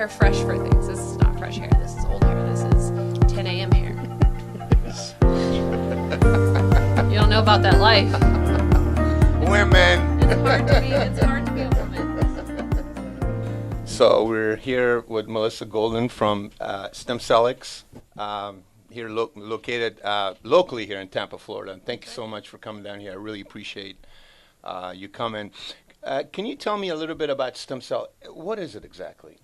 hair fresh for things. This is not fresh hair. This is old hair. This is 10 a.m. hair. You don't know about that life. Women. It's hard to be a woman. So we're here with Melissa Golden from Stemcellix, here located locally here in Tampa, Florida. And thank you so much for coming down here. I really appreciate you coming. Can you tell me a little bit about stem cell? What is it exactly?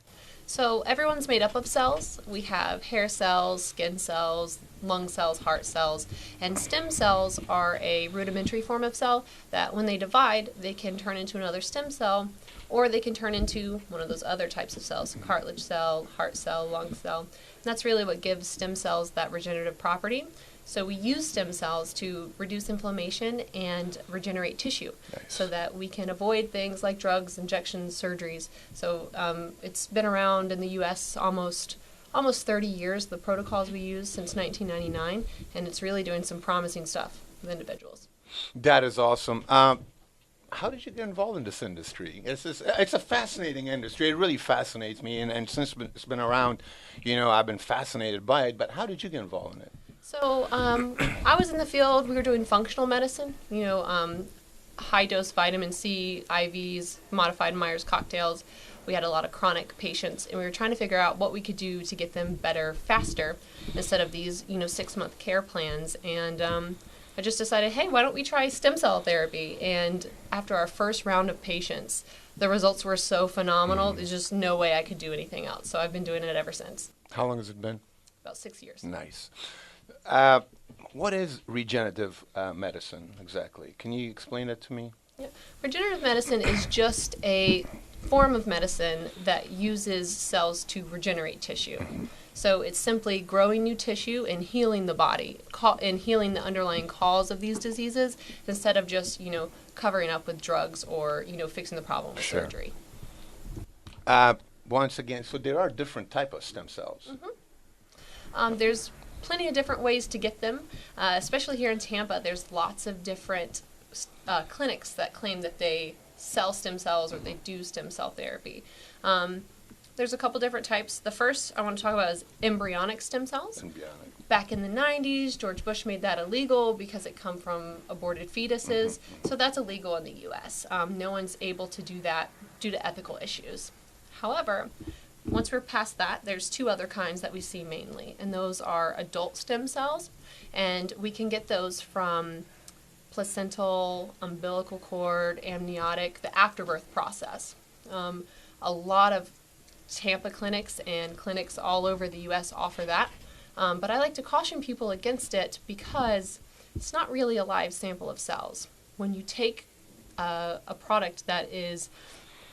So everyone's made up of cells. We have hair cells, skin cells, lung cells, heart cells, and stem cells are a rudimentary form of cell that when they divide, they can turn into another stem cell, or they can turn into one of those other types of cells, cartilage cell, heart cell, lung cell. And that's really what gives stem cells that regenerative property. So we use stem cells to reduce inflammation and regenerate tissue. Nice. So that we can avoid things like drugs, injections, surgeries. So it's been around in the U.S. almost 30 years, the protocols we use since 1999, and it's really doing some promising stuff with individuals. That is awesome. How did you get involved in this industry? It's a fascinating industry. It really fascinates me, and since it's been around, I've been fascinated by it. But how did you get involved in it? So I was in the field. We were doing functional medicine, high-dose vitamin C, IVs, modified Myers cocktails. We had a lot of chronic patients, and we were trying to figure out what we could do to get them better faster instead of these, 6-month care plans. And I just decided, hey, why don't we try stem cell therapy? And after our first round of patients, the results were so phenomenal, there's just no way I could do anything else. So I've been doing it ever since. How long has it been? About 6 years. Nice. What is regenerative medicine exactly? Can you explain it to me? Yeah. Regenerative medicine is just a form of medicine that uses cells to regenerate tissue. So it's simply growing new tissue and healing the body, and healing the underlying cause of these diseases instead of just, covering up with drugs or, fixing the problem with surgery. Once again, so there are different type of stem cells. Mm-hmm. There's plenty of different ways to get them, especially here in Tampa. There's lots of different clinics that claim that they sell stem cells or they do stem cell therapy. There's a couple different types. The first I want to talk about is embryonic stem cells. Embryonic. Back in the 90s, George Bush made that illegal because it come from aborted fetuses. So that's illegal in the U.S. No one's able to do that due to ethical issues. However, once we're past that, there's two other kinds that we see mainly, and those are adult stem cells, and we can get those from placental, umbilical cord, amniotic, the afterbirth process. A lot of Tampa clinics and clinics all over the U.S. offer that, but I like to caution people against it because it's not really a live sample of cells. When you take a product that is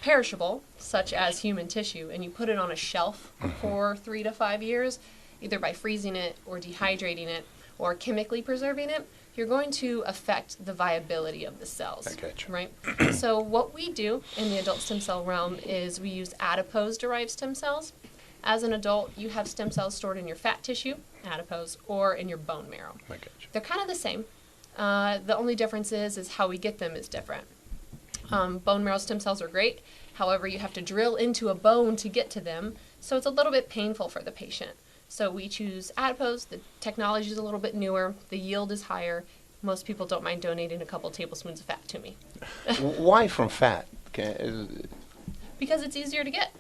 perishable, such as human tissue, and you put it on a shelf for 3 to 5 years, either by freezing it or dehydrating it or chemically preserving it, you're going to affect the viability of the cells. I get you. Right? So what we do in the adult stem cell realm is we use adipose derived stem cells. As an adult, you have stem cells stored in your fat tissue, adipose, or in your bone marrow. I get you. They're kind of the same. The only difference is how we get them is different. Bone marrow stem cells are great. However, you have to drill into a bone to get to them, so it's a little bit painful for the patient. So we choose adipose. The technology is a little bit newer. The yield is higher. Most people don't mind donating a couple tablespoons of fat to me. Why from fat? Because it's easier to get.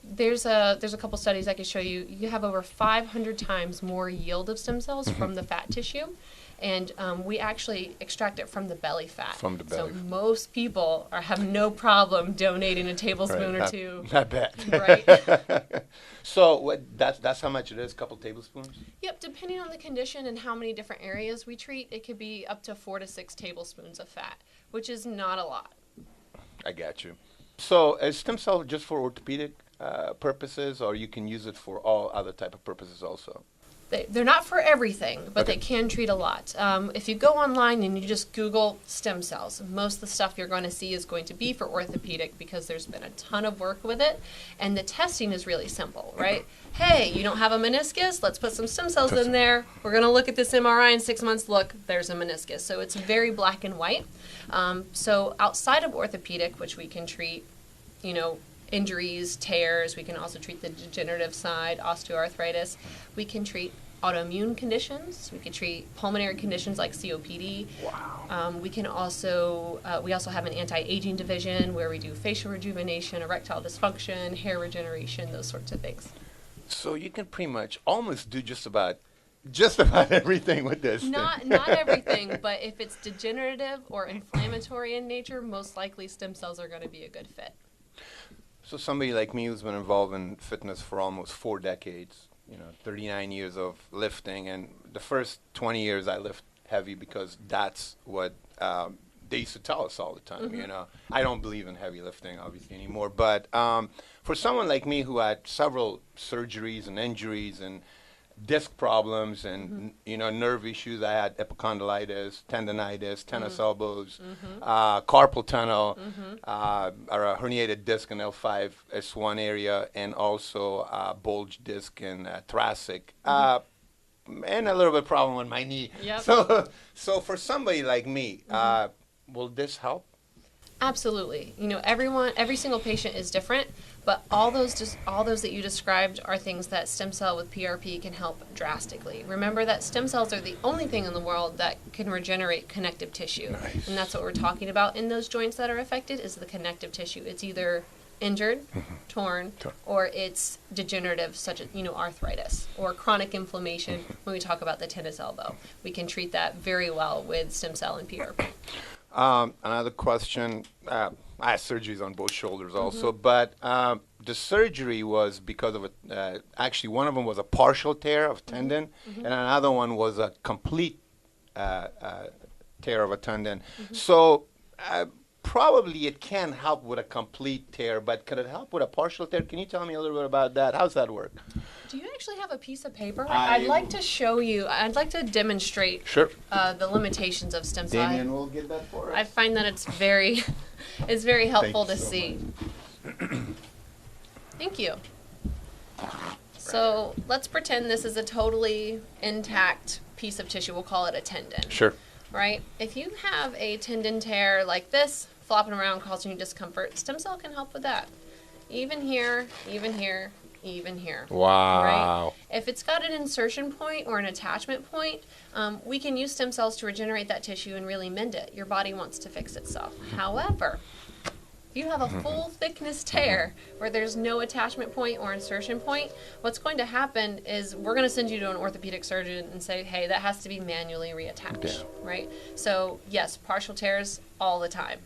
There's a couple studies I can show you. You have over 500 times more yield of stem cells from the fat tissue. And we actually extract it from the belly fat. From the belly. So most people have no problem donating a tablespoon or two. Not bad. Right. So that's how much it is, a couple tablespoons? Yep, depending on the condition and how many different areas we treat, it could be up to 4 to 6 tablespoons of fat, which is not a lot. I got you. So is stem cell just for orthopedic purposes, or you can use it for all other type of purposes also? They're not for everything, but Okay. they can treat a lot. If you go online and you just Google stem cells, most of the stuff you're going to see is going to be for orthopedic because there's been a ton of work with it, and the testing is really simple, right? Hey, you don't have a meniscus? Let's put some stem cells in there. We're going to look at this MRI in 6 months. Look, there's a meniscus. So it's very black and white. So outside of orthopedic, which we can treat, injuries, tears. We can also treat the degenerative side, osteoarthritis. We can treat autoimmune conditions. We can treat pulmonary conditions like COPD. Wow. We also have an anti-aging division where we do facial rejuvenation, erectile dysfunction, hair regeneration, those sorts of things. So you can pretty much almost do just about everything with this. Not everything, but if it's degenerative or inflammatory in nature, most likely stem cells are going to be a good fit. So somebody like me who's been involved in fitness for almost 4 decades, 39 years of lifting, and the first 20 years I lift heavy because that's what they used to tell us all the time. Mm-hmm. I don't believe in heavy lifting obviously anymore, but for someone like me who had several surgeries and injuries and disc problems and nerve issues, I had epicondylitis, tendonitis, tennis elbows, carpal tunnel, or a herniated disc in L5 S1 area, and also bulge disc in thoracic, and a little bit problem with my knee. Yep. So for somebody like me, will this help? Absolutely. Every single patient is different, but all those that you described are things that stem cell with PRP can help drastically. Remember that stem cells are the only thing in the world that can regenerate connective tissue. Nice. And that's what we're talking about in those joints that are affected is the connective tissue. It's either injured, torn, or it's degenerative, such as arthritis or chronic inflammation. When we talk about the tennis elbow, we can treat that very well with stem cell and PRP. Another question. I had surgeries on both shoulders also, but the surgery was because of actually one of them was a partial tear of tendon, and another one was a complete tear of a tendon. So probably it can help with a complete tear, but could it help with a partial tear? Can you tell me a little bit about that? How's that work? Do you actually have a piece of paper? I'd like to show you. I'd like to demonstrate the limitations of stem cell. Damien will get that for us. I find that it's very helpful to see. Thank you. So let's pretend this is a totally intact piece of tissue. We'll call it a tendon. Sure. Right? If you have a tendon tear like this, flopping around causing you discomfort, stem cell can help with that. Even here, even here, even here. Wow. Right? If it's got an insertion point or an attachment point, we can use stem cells to regenerate that tissue and really mend it. Your body wants to fix itself. However, if you have a full thickness tear where there's no attachment point or insertion point, what's going to happen is we're going to send you to an orthopedic surgeon and say, hey, that has to be manually reattached, right? So yes, partial tears all the time.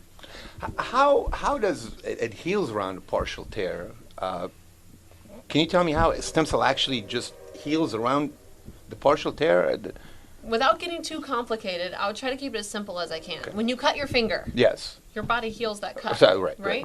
How does it heals around a partial tear? Can you tell me how stem cell actually just heals around the partial tear? Without getting too complicated, I would try to keep it as simple as I can. Okay. When you cut your finger, yes, your body heals that cut. Right.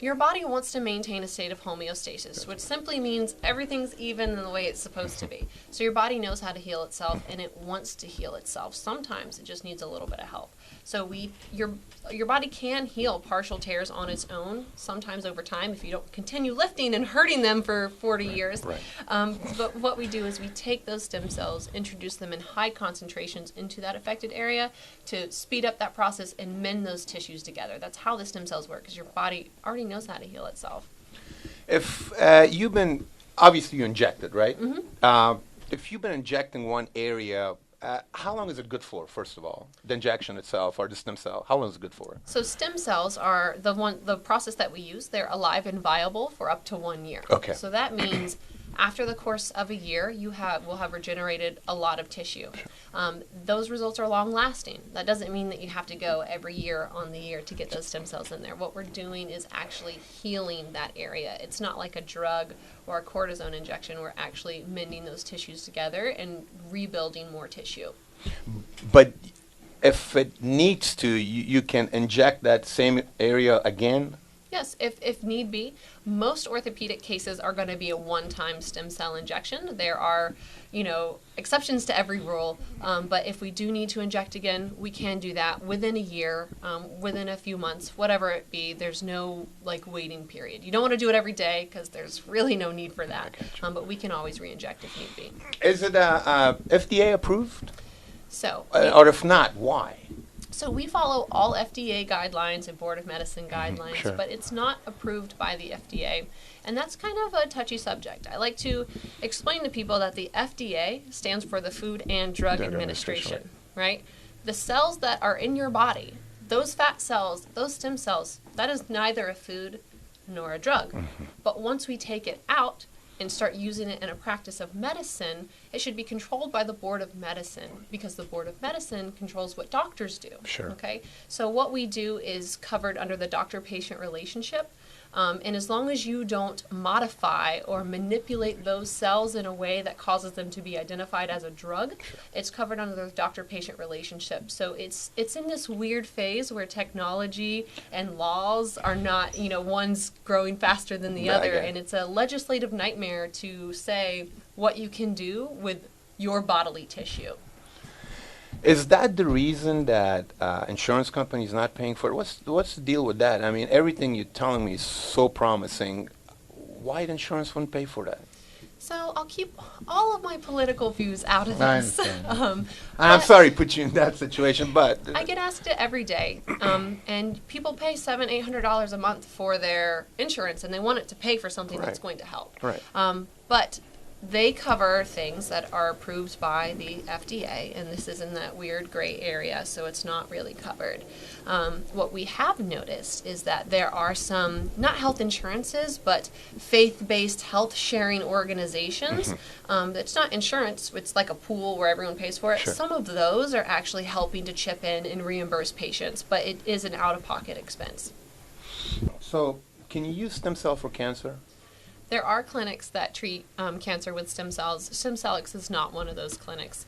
Your body wants to maintain a state of homeostasis, which simply means everything's even in the way it's supposed to be. So your body knows how to heal itself, and it wants to heal itself. Sometimes it just needs a little bit of help. So your body can heal partial tears on its own, sometimes over time if you don't continue lifting and hurting them for 40 years. Right. But what we do is we take those stem cells, introduce them in high concentrations into that affected area to speed up that process and mend those tissues together. That's how the stem cells work, because your body already knows how to heal itself. If you've been, obviously you injected, right? Mm-hmm. If you've been injecting one area, how long is it good for, first of all? The injection itself or the stem cell, how long is it good for? So stem cells are the process that we use. They're alive and viable for up to 1 year. Okay. So that means after the course of a year, will have regenerated a lot of tissue. Those results are long lasting. That doesn't mean that you have to go every year on the year to get those stem cells in there. What we're doing is actually healing that area. It's not like a drug or a cortisone injection. We're actually mending those tissues together and rebuilding more tissue. But if it needs to, you can inject that same area again? Yes, if need be. Most orthopedic cases are going to be a one-time stem cell injection. There are, exceptions to every rule, but if we do need to inject again, we can do that within a year, within a few months, whatever it be. There's no waiting period. You don't want to do it every day because there's really no need for that, but we can always re-inject if need be. Is it FDA approved? So, or if not, why? So we follow all FDA guidelines and Board of Medicine guidelines, Sure. but it's not approved by the FDA. And that's kind of a touchy subject. I like to explain to people that the FDA stands for the Food and Drug Administration, right? The cells that are in your body, those fat cells, those stem cells, that is neither a food nor a drug. But once we take it out and start using it in a practice of medicine, it should be controlled by the Board of Medicine, because the Board of Medicine controls what doctors do. Sure. Okay? So what we do is covered under the doctor-patient relationship. And as long as you don't modify or manipulate those cells in a way that causes them to be identified as a drug, it's covered under the doctor-patient relationship. So it's in this weird phase where technology and laws are not, one's growing faster than the other. And it's a legislative nightmare to say what you can do with your bodily tissue. Is that the reason that insurance companies not paying for it? What's the deal with that? I mean, everything you're telling me is so promising. Why the insurance wouldn't pay for that? So I'll keep all of my political views out of I this. understand. I'm sorry to put you in that situation, but I get asked it every day, and people pay $700-800 a month for their insurance, and they want it to pay for something that's going to help. Right. But they cover things that are approved by the FDA, and this is in that weird gray area, so it's not really covered. What we have noticed is that there are some, not health insurances, but faith-based health-sharing organizations. It's not insurance, it's like a pool where everyone pays for it. Sure. Some of those are actually helping to chip in and reimburse patients, but it is an out-of-pocket expense. So, can you use stem cell for cancer? There are clinics that treat cancer with stem cells. Stemcellix is not one of those clinics.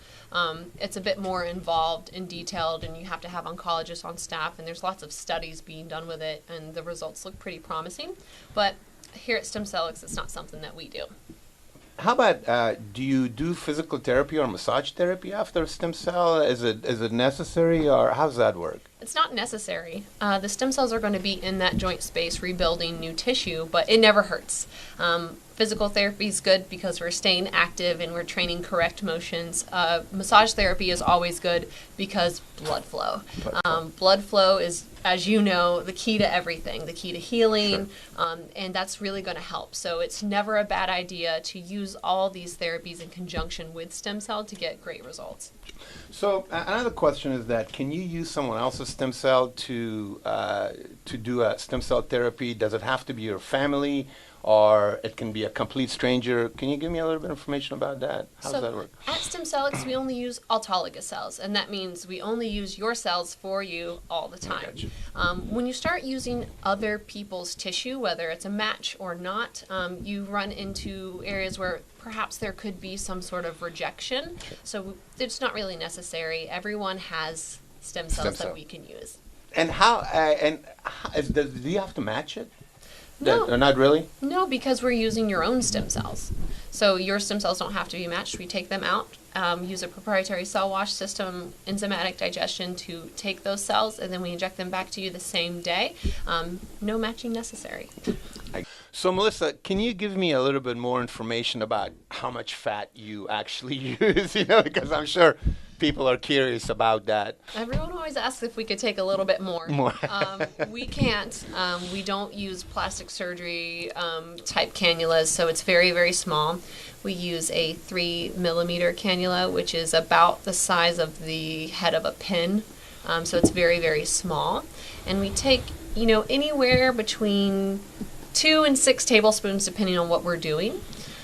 It's a bit more involved and detailed, and you have to have oncologists on staff, and there's lots of studies being done with it, and the results look pretty promising. But here at Stemcellix, it's not something that we do. How about, do you do physical therapy or massage therapy after stem cell? Is it necessary, or how does that work? It's not necessary. The stem cells are going to be in that joint space rebuilding new tissue, but it never hurts. Physical therapy is good because we're staying active and we're training correct motions. Massage therapy is always good because blood flow. Blood flow is, as you know, the key to everything, the key to healing, and that's really going to help. So it's never a bad idea to use all these therapies in conjunction with stem cell to get great results. So another question is that, can you use someone else's stem cell to do a stem cell therapy? Does it have to be your family, or it can be a complete stranger? Can you give me a little bit of information about that? How does that work? At Stemcellix, we only use autologous cells, and that means we only use your cells for you all the time. Gotcha. When you start using other people's tissue, whether it's a match or not, you run into areas where perhaps there could be some sort of rejection. Sure. So it's not really necessary. Everyone has stem cells that we can use. And do you have to match it? No. Not really? No, because we're using your own stem cells. So your stem cells don't have to be matched. We take them out, use a proprietary cell wash system, enzymatic digestion to take those cells, and then we inject them back to you the same day. No matching necessary. So, Melissa, can you give me a little bit more information about how much fat you actually use? Because I'm sure people are curious about that. Everyone always asks if we could take a little bit more. We can't. We don't use plastic surgery type cannulas, so it's very, very small. We use a 3 millimeter cannula, which is about the size of the head of a pin. So it's very, very small. And we take, anywhere between 2 and 6 tablespoons, depending on what we're doing.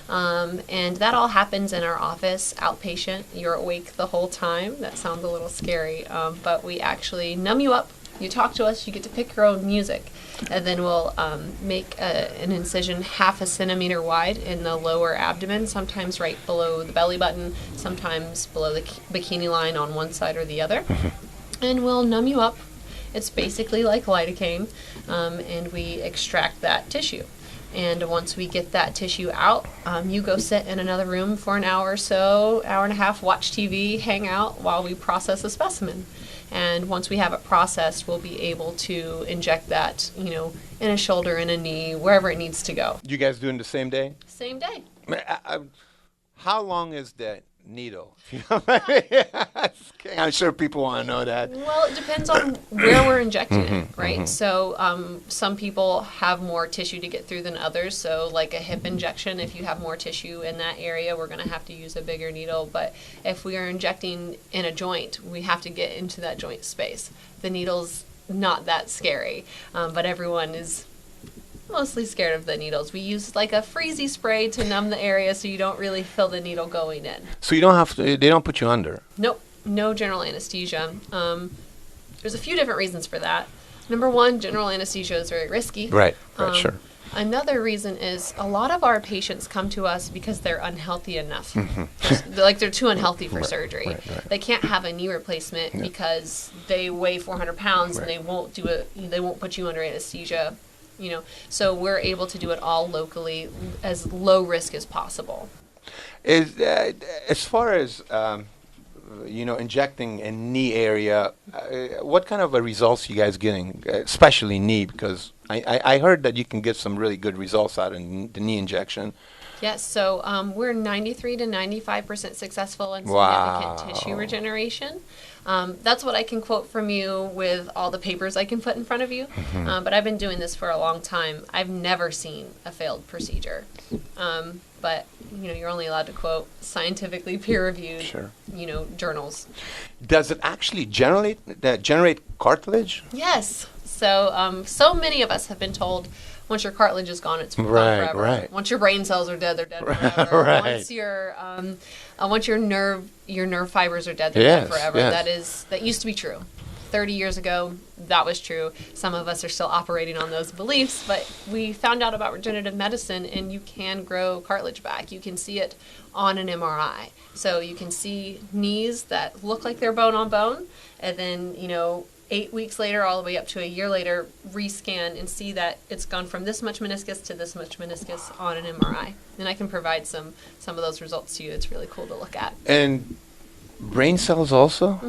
And that all happens in our office, outpatient. You're awake the whole time. That sounds a little scary, but we actually numb you up. You talk to us, you get to pick your own music, and then we'll make an incision 0.5 centimeter wide in the lower abdomen, sometimes right below the belly button, sometimes below the bikini line on one side or the other. And we'll numb you up. It's basically like lidocaine, and we extract that tissue. And once we get that tissue out, you go sit in another room for an hour or so, hour and a half, watch TV, hang out while we process a specimen. And once we have it processed, we'll be able to inject that, in a shoulder, in a knee, wherever it needs to go. You guys doing the same day? Same day. How long is the needle? I'm sure people want to know that. Well, it depends on where we're injecting it, right? So some people have more tissue to get through than others. So like a hip injection, if you have more tissue in that area, we're going to have to use a bigger needle. But if we are injecting in a joint, we have to get into that joint space. The needle's not that scary, but everyone is mostly scared of the needles. We use like a freezy spray to numb the area so you don't really feel the needle going in. So you don't have to, they don't put you under? Nope, no general anesthesia. There's a few different reasons for that. Number one, general anesthesia is very risky. Right, sure. Another reason is a lot of our patients come to us because they're unhealthy enough. They're too unhealthy for surgery. Right. They can't have a knee replacement because they weigh 400 pounds and they won't put you under anesthesia. So we're able to do it all locally as low risk as possible. As far as injecting a knee area, what kind of results you guys getting, especially knee? Because I heard that you can get some really good results out of the knee injection. Yes, so we're 93 to 95% successful in significant tissue regeneration. That's what I can quote from you with all the papers I can put in front of you. But I've been doing this for a long time. I've never seen a failed procedure. But you're only allowed to quote scientifically peer-reviewed, journals. Does it actually generate cartilage? Yes. So so many of us have been told, once your cartilage is gone, it's gone forever. Right. Once your brain cells are dead, they're dead forever. Right. Once your nerve fibers are dead, they're dead forever. Yes. That used to be true. 30 years ago, that was true. Some of us are still operating on those beliefs, but we found out about regenerative medicine, and you can grow cartilage back. You can see it on an MRI. So you can see knees that look like they're bone on bone, and then 8 weeks later, all the way up to a year later, rescan and see that it's gone from this much meniscus to this much meniscus on an MRI. And I can provide some of those results to you. It's really cool to look at. And brain cells also?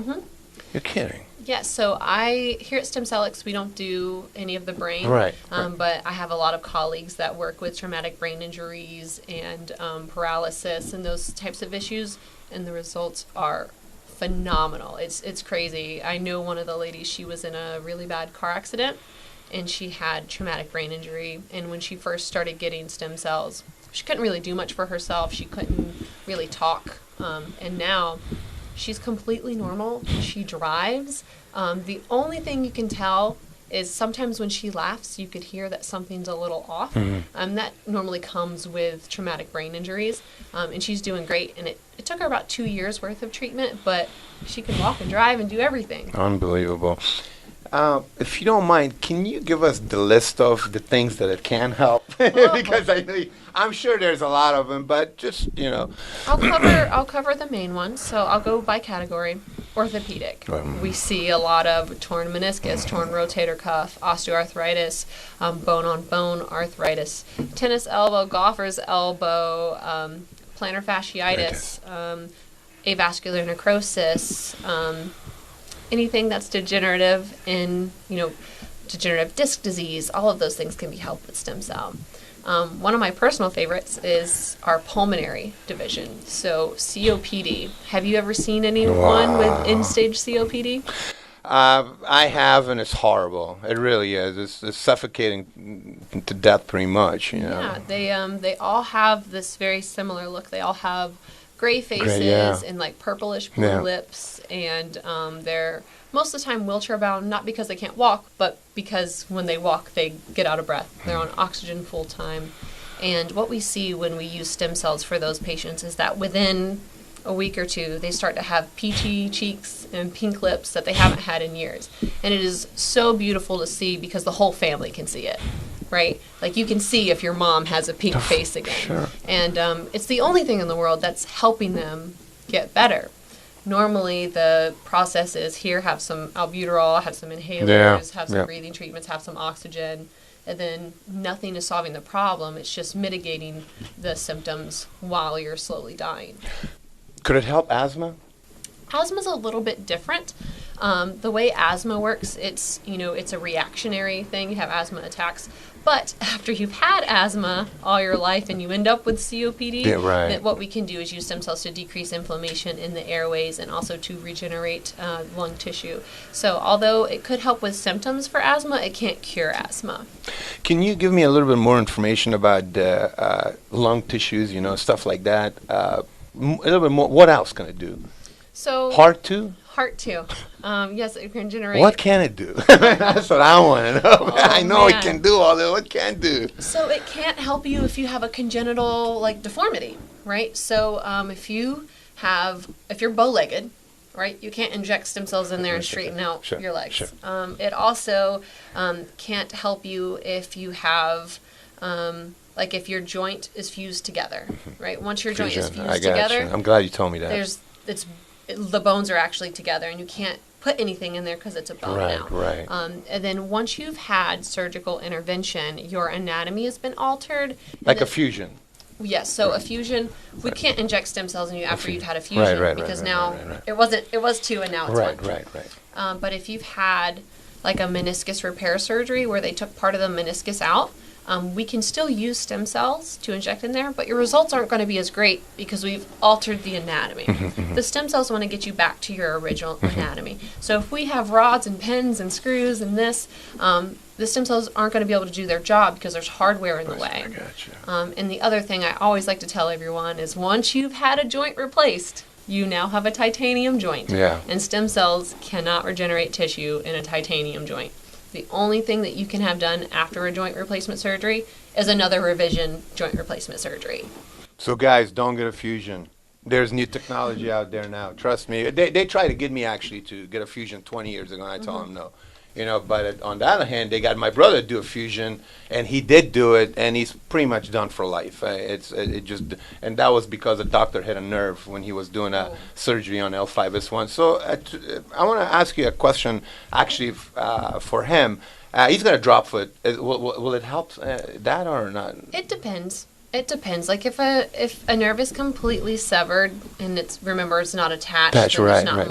You're kidding. Yes, so here at Stemcellix, we don't do any of the brain. Right. But I have a lot of colleagues that work with traumatic brain injuries and paralysis and those types of issues, and the results are phenomenal. It's crazy. I know one of the ladies, she was in a really bad car accident, and she had traumatic brain injury, and when she first started getting stem cells, she couldn't really do much for herself. She couldn't really talk, and now she's completely normal. She drives. The only thing you can tell is sometimes when she laughs, you could hear that something's a little off. That normally comes with traumatic brain injuries, and she's doing great. And it took her about 2 years worth of treatment, but she can walk and drive and do everything. Unbelievable. If you don't mind, can you give us the list of the things that it can help? Because I'm sure there's a lot of them, but just I'll cover the main ones. So I'll go by category. Orthopedic. We see a lot of torn meniscus, torn rotator cuff, osteoarthritis, bone-on-bone arthritis, tennis elbow, golfer's elbow, plantar fasciitis, avascular necrosis, anything that's degenerative in, degenerative disc disease. All of those things can be helped with stem cell. One of my personal favorites is our pulmonary division. So COPD. Have you ever seen anyone with end-stage COPD? I have, and it's horrible. It really is. It's suffocating to death, pretty much. Yeah, they all have this very similar look. They all have gray faces and like purplish blue lips, and they're most of the time wheelchair bound, not because they can't walk, but because when they walk, they get out of breath. They're on oxygen full time. And what we see when we use stem cells for those patients is that within a week or two, they start to have peachy cheeks and pink lips that they haven't had in years. And it is so beautiful to see because the whole family can see it, right? Like you can see if your mom has a pink face again. Sure. And it's the only thing in the world that's helping them get better. Normally, the process is here, have some albuterol, have some inhalers, have some breathing treatments, have some oxygen, and then nothing is solving the problem. It's just mitigating the symptoms while you're slowly dying. Could it help asthma? Asthma's a little bit different. The way asthma works, it's a reactionary thing. You have asthma attacks. But after you've had asthma all your life and you end up with COPD, then what we can do is use stem cells to decrease inflammation in the airways and also to regenerate lung tissue. So although it could help with symptoms for asthma, it can't cure asthma. Can you give me a little bit more information about lung tissues, stuff like that? A little bit more. What else can it do? So heart too? Heart too. Yes, it can generate. What can it do? That's what I want to know. I know it can do all that. What can it do? So it can't help you if you have a congenital deformity, right? So if you're bow-legged, right, you can't inject stem cells in there and straighten out your legs. Sure. It also can't help you if you have if your joint is fused together, right? Once your joint is fused together, I'm glad you told me that. The bones are actually together, and you can't put anything in there because it's a bone now. Right. And then once you've had surgical intervention, your anatomy has been altered. Like a fusion. Yes. So a fusion, we can't inject stem cells in you after you've had a fusion because now it was two and now it's one. Right. But if you've had a meniscus repair surgery where they took part of the meniscus out, we can still use stem cells to inject in there, but your results aren't going to be as great because we've altered the anatomy. The stem cells want to get you back to your original anatomy. So if we have rods and pins and screws and this, the stem cells aren't going to be able to do their job because there's hardware in the way. I gotcha. And the other thing I always like to tell everyone is once you've had a joint replaced, you now have a titanium joint. Yeah. And stem cells cannot regenerate tissue in a titanium joint. The only thing that you can have done after a joint replacement surgery is another revision joint replacement surgery. So guys, don't get a fusion. There's new technology out there now. Trust me. They tried to get me actually to get a fusion 20 years ago, and I told them no. But on the other hand, they got my brother to do a fusion, and he did do it, and he's pretty much done for life. And that was because the doctor hit a nerve when he was doing a surgery on L5S1. So I want to ask you a question, actually, for him. He's got a drop foot. Will it help that or not? It depends. It depends. If a nerve is completely severed and it's not attached, then there's not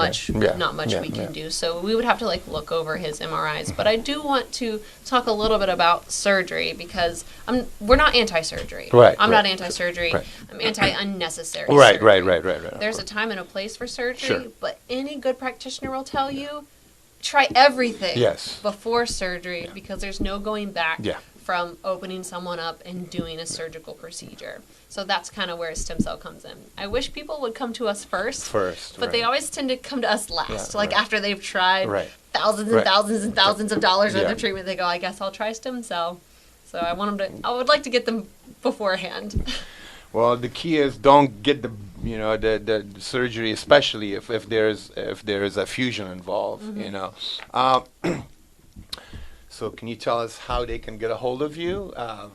much we can do. So we would have to look over his MRIs. But I do want to talk a little bit about surgery because we're not anti-surgery. I'm not anti-surgery. I'm anti-unnecessary surgery. Right. There's a time and a place for surgery, but any good practitioner will tell you try everything before surgery because there's no going back. From opening someone up and doing a surgical procedure. So that's kind of where a stem cell comes in. I wish people would come to us first, but they always tend to come to us last. After they've tried thousands and thousands and thousands of dollars worth of treatment, they go, I guess I'll try stem cell. So I would like to get them beforehand. Well, the key is don't get the surgery, especially if there's a fusion involved, So can you tell us how they can get a hold of you? A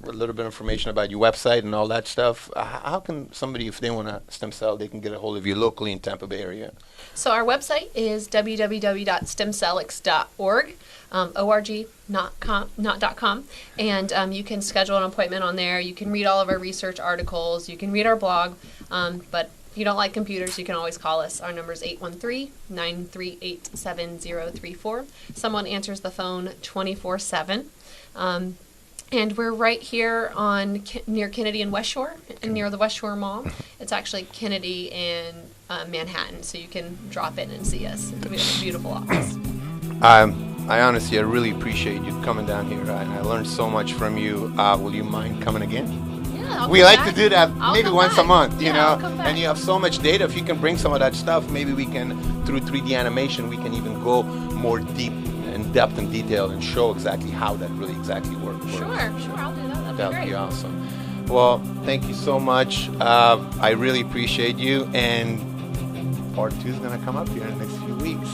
little bit of information about your website and all that stuff. How can somebody, if they want a stem cell, they can get a hold of you locally in Tampa Bay area? So our website is www.stemcellix.org, org, not .com. And you can schedule an appointment on there. You can read all of our research articles. You can read our blog. But if you don't like computers, you can always call us. Our number is 813-938-7034. Someone answers the phone 24/7. And we're right here near Kennedy and West Shore, near the West Shore Mall. It's actually Kennedy and Manhattan, so you can drop in and see us. We have a beautiful office. I honestly, I really appreciate you coming down here. I learned so much from you. Will you mind coming again? We like to do that maybe once a month, and you have so much data. If you can bring some of that stuff, maybe we can, through 3D animation, we can even go more deep in depth and detail and show exactly how that really exactly works. Sure, I'll do that. That'd be awesome. Well, thank you so much. I really appreciate you, and part 2 is going to come up here in the next few weeks.